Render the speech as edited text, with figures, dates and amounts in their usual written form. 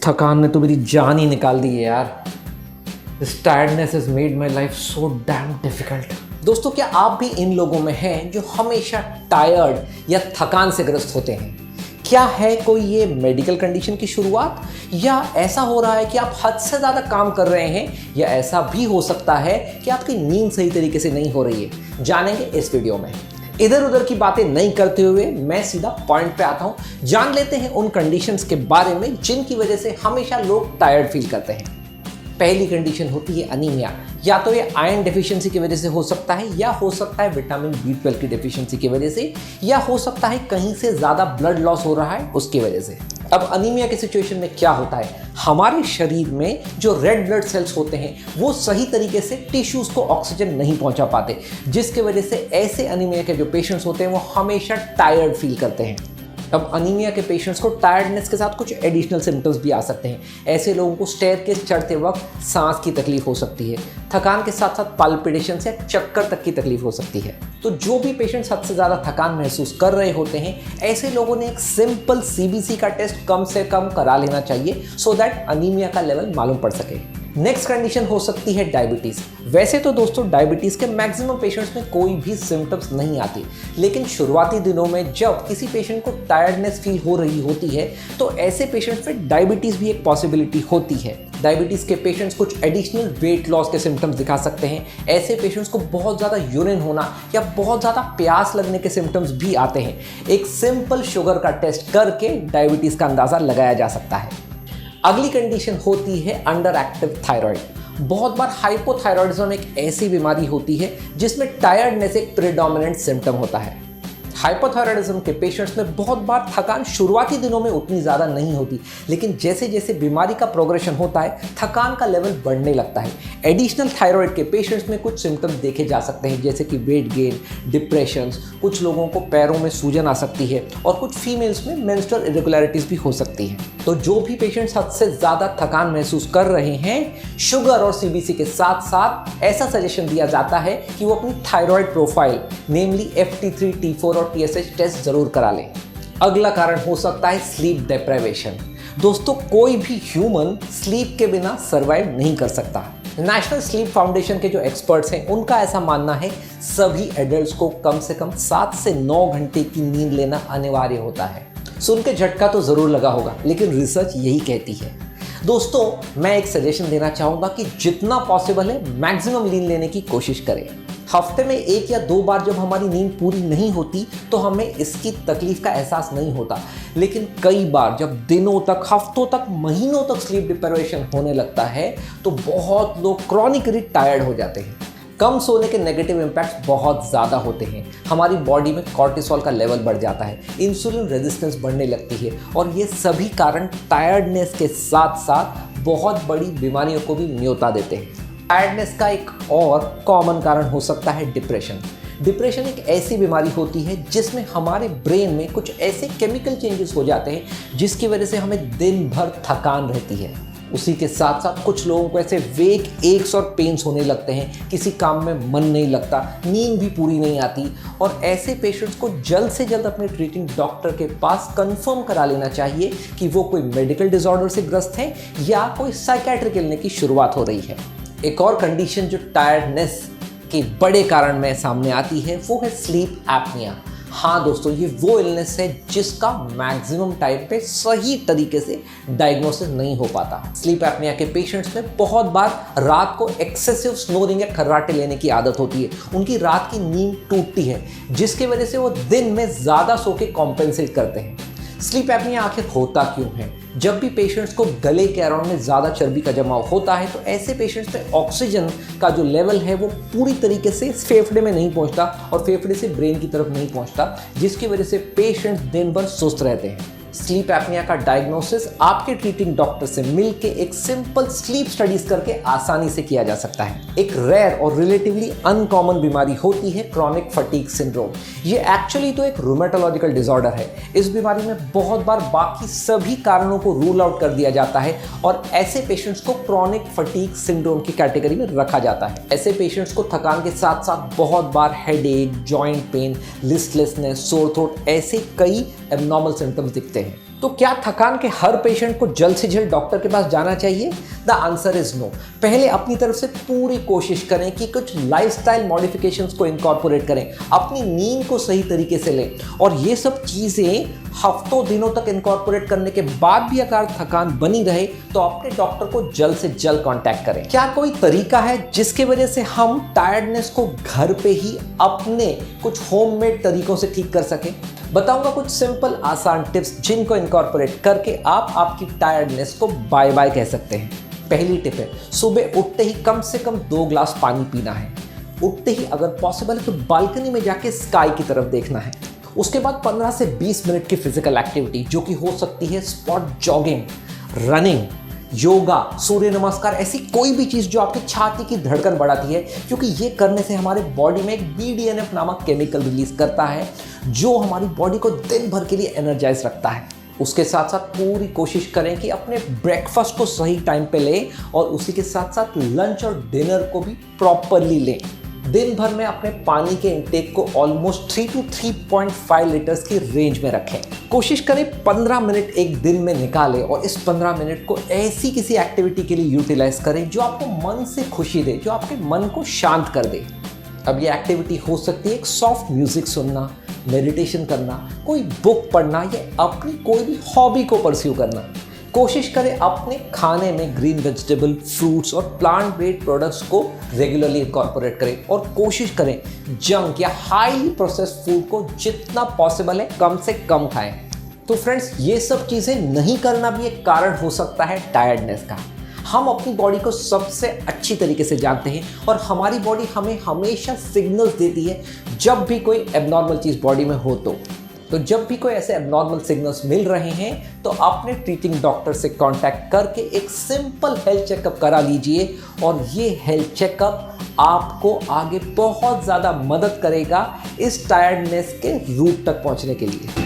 थकान ने तो मेरी जान ही निकाल दी है यार। This tiredness has made my life so damn difficult। दोस्तों, क्या आप भी इन लोगों में हैं जो हमेशा टायर्ड या थकान से ग्रस्त होते हैं? क्या है कोई ये मेडिकल कंडीशन की शुरुआत, या ऐसा हो रहा है कि आप हद से ज़्यादा काम कर रहे हैं, या ऐसा भी हो सकता है कि आपकी नींद सही तरीके से नहीं हो रही है? जानेंगे इस वीडियो में। इधर उधर की बातें नहीं करते हुए मैं सीधा पॉइंट पे आता हूं। जान लेते हैं उन कंडीशंस के बारे में जिनकी वजह से हमेशा लोग टायर्ड फील करते हैं। पहली कंडीशन होती है अनीमिया। या तो ये आयरन डेफिशिएंसी की वजह से हो सकता है, या हो सकता है विटामिन B12 की डेफिशिएंसी की वजह से, या हो सकता है कहीं से ज़्यादा ब्लड लॉस हो रहा है उसकी वजह से। अब अनीमिया की सिचुएशन में क्या होता है, हमारे शरीर में जो रेड ब्लड सेल्स होते हैं वो सही तरीके से टिश्यूज को ऑक्सीजन नहीं पहुंचा पाते, जिसकी वजह से ऐसे अनीमिया के जो पेशेंट्स होते हैं वो हमेशा टायर्ड फील करते हैं। अब अनीमिया के पेशेंट्स को टायर्डनेस के साथ कुछ एडिशनल सिम्टम्स भी आ सकते हैं। ऐसे लोगों को स्टेयरकेस चढ़ते वक्त सांस की तकलीफ हो सकती है, थकान के साथ साथ पाल्पिटेशन या चक्कर तक की तकलीफ हो सकती है। तो जो भी पेशेंट्स हद से ज़्यादा थकान महसूस कर रहे होते हैं, ऐसे लोगों ने एक सिंपल CBC का टेस्ट कम से कम करा लेना चाहिए, सो दैट अनीमिया का लेवल मालूम पड़ सके। नेक्स्ट कंडीशन हो सकती है डायबिटीज़। वैसे तो दोस्तों डायबिटीज़ के मैक्सिमम पेशेंट्स में कोई भी सिम्टम्स नहीं आती, लेकिन शुरुआती दिनों में जब किसी पेशेंट को टायर्डनेस फील हो रही होती है तो ऐसे पेशेंट्स में डायबिटीज़ भी एक पॉसिबिलिटी होती है। डायबिटीज़ के पेशेंट्स कुछ एडिशनल वेट लॉस के सिम्टम्स दिखा सकते हैं। ऐसे पेशेंट्स को बहुत ज़्यादा यूरिन होना या बहुत ज़्यादा प्यास लगने के सिम्टम्स भी आते हैं। एक सिंपल शुगर का टेस्ट करके डायबिटीज़ का अंदाज़ा लगाया जा सकता है। अगली कंडीशन होती है अंडर एक्टिव थायराइड। बहुत बार हाइपोथायरॉयडिज्म एक ऐसी बीमारी होती है जिसमें टायर्डनेस एक प्रेडोमिनेंट सिम्टम होता है। हाइपोथायरॉयडिज्म के पेशेंट्स में बहुत बार थकान शुरुआती दिनों में उतनी ज़्यादा नहीं होती, लेकिन जैसे जैसे बीमारी का प्रोग्रेशन होता है थकान का लेवल बढ़ने लगता है। एडिशनल थायराइड के पेशेंट्स में कुछ सिम्टम्स देखे जा सकते हैं, जैसे कि वेट गेन, डिप्रेशंस, कुछ लोगों को पैरों में सूजन आ सकती है, और कुछ फीमेल्स में मेंस्ट्रुअल इरेगुलरिटीज़ भी हो सकती हैं। तो जो भी पेशेंट्स हद से ज़्यादा थकान महसूस कर रहे हैं, शुगर और CBC के साथ साथ ऐसा सजेशन दिया जाता है कि वो अपनी थायराइड प्रोफाइल नेमली FT3, T4 और TSH टेस्ट जरूर करा लें। अगला कारण हो सकता है स्लीप डेप्राइवेशन। दोस्तों, कोई भी ह्यूमन स्लीप के बिना सर्वाइव नहीं कर सकता। नेशनल स्लीप फाउंडेशन के जो एक्सपर्ट्स हैं उनका ऐसा मानना है सभी एडल्ट्स को कम से कम 7 से 9 घंटे की नींद लेना अनिवार्य होता है। सुन के झटका तो ज़रूर लगा होगा, लेकिन रिसर्च यही कहती है। दोस्तों, मैं एक सजेशन देना चाहूँगा कि जितना पॉसिबल है मैक्सिमम नींद लेने की कोशिश करें। हफ्ते में 1 या 2 बार जब हमारी नींद पूरी नहीं होती तो हमें इसकी तकलीफ का एहसास नहीं होता, लेकिन कई बार जब दिनों तक, हफ्तों तक, महीनों तक स्लीप डिप्राइवेशन होने लगता है तो बहुत लोग क्रॉनिकली टायर्ड हो जाते हैं। कम सोने के नेगेटिव इम्पैक्ट्स बहुत ज़्यादा होते हैं। हमारी बॉडी में कॉर्टिसोल का लेवल बढ़ जाता है, इंसुलिन रेजिस्टेंस बढ़ने लगती है, और ये सभी कारण टायर्डनेस के साथ साथ बहुत बड़ी बीमारियों को भी न्योता देते हैं। टायर्डनेस का एक और कॉमन कारण हो सकता है डिप्रेशन। डिप्रेशन एक ऐसी बीमारी होती है जिसमें हमारे ब्रेन में कुछ ऐसे केमिकल चेंजेस हो जाते हैं जिसकी वजह से हमें दिन भर थकान रहती है। उसी के साथ साथ कुछ लोगों को ऐसे वेक एक्स और पेन्स होने लगते हैं, किसी काम में मन नहीं लगता, नींद भी पूरी नहीं आती, और ऐसे पेशेंट्स को जल्द से जल्द अपने ट्रीटिंग डॉक्टर के पास कंफर्म करा लेना चाहिए कि वो कोई मेडिकल डिसऑर्डर से ग्रस्त है या कोई साइकेट्रिक इलनेस की शुरुआत हो रही है। एक और कंडीशन जो टायर्डनेस के बड़े कारण में सामने आती है वो है स्लीप एपनिया। हाँ दोस्तों, ये वो इलनेस है जिसका मैक्सिमम टाइम पे सही तरीके से डायग्नोसिस नहीं हो पाता। स्लीप एपनिया के पेशेंट्स में बहुत बार रात को एक्सेसिव स्नोरिंग या खर्राटे लेने की आदत होती है। उनकी रात की नींद टूटती है, जिसकी वजह से वो दिन में ज़्यादा सो के कॉम्पेंसेट करते हैं। स्लीप एपनिया आखिर होता क्यों है? जब भी पेशेंट्स को गले के अराउंड में ज़्यादा चर्बी का जमाव होता है तो ऐसे पेशेंट्स में ऑक्सीजन का जो लेवल है वो पूरी तरीके से फेफड़े में नहीं पहुंचता और फेफड़े से ब्रेन की तरफ नहीं पहुंचता, जिसकी वजह से पेशेंट्स दिन भर सुस्त रहते हैं। स्लीप एपनिया का डायग्नोसिस आपके ट्रीटिंग डॉक्टर से मिलके एक सिंपल स्लीप स्टडीज करके आसानी से किया जा सकता है। एक रेयर और रिलेटिवली अनकॉमन बीमारी होती है क्रॉनिक फटीग सिंड्रोम। ये एक्चुअली तो एक रूमेटोलॉजिकल डिसऑर्डर है। इस बीमारी में बहुत बार बाकी सभी कारणों को रूल आउट कर दिया जाता है और ऐसे पेशेंट्स को क्रॉनिक फटीग सिंड्रोम की कैटेगरी में रखा जाता है। ऐसे पेशेंट्स को थकान के साथ साथ बहुत बार headache, joint pain, listlessness, sore throat, ऐसे कई एबनॉर्मल सिम्टम्स दिखते हैं। तो क्या थकान के हर पेशेंट को जल्द से जल्द डॉक्टर के पास जाना चाहिए? The answer is no. पहले अपनी तरफ से पूरी कोशिश करें कि कुछ लाइफस्टाइल मॉडिफिकेशंस को इनकॉर्पोरेट करें, अपनी नींद को सही तरीके से लें, और ये सब चीज़ें हफ्तों दिनों तक इनकॉर्पोरेट करने के बाद भी अगर थकान बनी रहे तो अपने डॉक्टर को जल्द से जल्द कांटेक्ट करें। क्या कोई तरीका है जिसके वजह से हम टायर्डनेस को घर पे ही अपने कुछ होममेड तरीकों से ठीक कर सकें? बताऊंगा कुछ सिंपल आसान टिप्स जिनको इनकॉर्पोरेट करके आप आपकी टायर्डनेस को बाय बाय कह सकते हैं। पहली टिप है, सुबह उठते ही कम से कम 2 ग्लास पानी पीना है। उठते ही अगर पॉसिबल है तो बालकनी में जाके स्काई की तरफ देखना है। उसके बाद 15 से 20 मिनट की फिजिकल एक्टिविटी, जो कि हो सकती है स्पॉट जॉगिंग, रनिंग, योगा, सूर्य नमस्कार, ऐसी कोई भी चीज़ जो आपकी छाती की धड़कन बढ़ाती है, क्योंकि ये करने से हमारे बॉडी में एक BDNF नामक केमिकल रिलीज करता है जो हमारी बॉडी को दिन भर के लिए एनर्जाइज रखता है। उसके साथ साथ पूरी कोशिश करें कि अपने ब्रेकफास्ट को सही टाइम पे लें और उसी के साथ साथ लंच और डिनर को भी प्रॉपरली लें। दिन भर में अपने पानी के इंटेक को ऑलमोस्ट 3 to 3.5 लीटर्स की रेंज में रखें। कोशिश करें 15 मिनट एक दिन में निकालें और इस 15 मिनट को ऐसी किसी एक्टिविटी के लिए यूटिलाइज करें जो आपको मन से खुशी दे, जो आपके मन को शांत कर दे। अब ये एक्टिविटी हो सकती है एक सॉफ्ट म्यूजिक सुनना, मेडिटेशन करना, कोई बुक पढ़ना या अपनी कोई भी हॉबी को परस्यू करना। कोशिश करें अपने खाने में ग्रीन वेजिटेबल, फ्रूट्स और प्लांट बेस्ड प्रोडक्ट्स को रेगुलरली इनकॉर्पोरेट करें और कोशिश करें जंक या हाईली प्रोसेस्ड फूड को जितना पॉसिबल है कम से कम खाएं। तो फ्रेंड्स, ये सब चीज़ें नहीं करना भी एक कारण हो सकता है टायर्डनेस का। हम अपनी बॉडी को सबसे अच्छी तरीके से जानते हैं और हमारी बॉडी हमें हमेशा सिग्नल्स देती है जब भी कोई एबनॉर्मल चीज़ बॉडी में हो तो जब भी कोई ऐसे एबनॉर्मल सिग्नल्स मिल रहे हैं तो अपने ट्रीटिंग डॉक्टर से कांटेक्ट करके एक सिंपल हेल्थ चेकअप करा लीजिए और ये हेल्थ चेकअप आपको आगे बहुत ज़्यादा मदद करेगा इस टायर्डनेस के रूट तक पहुंचने के लिए।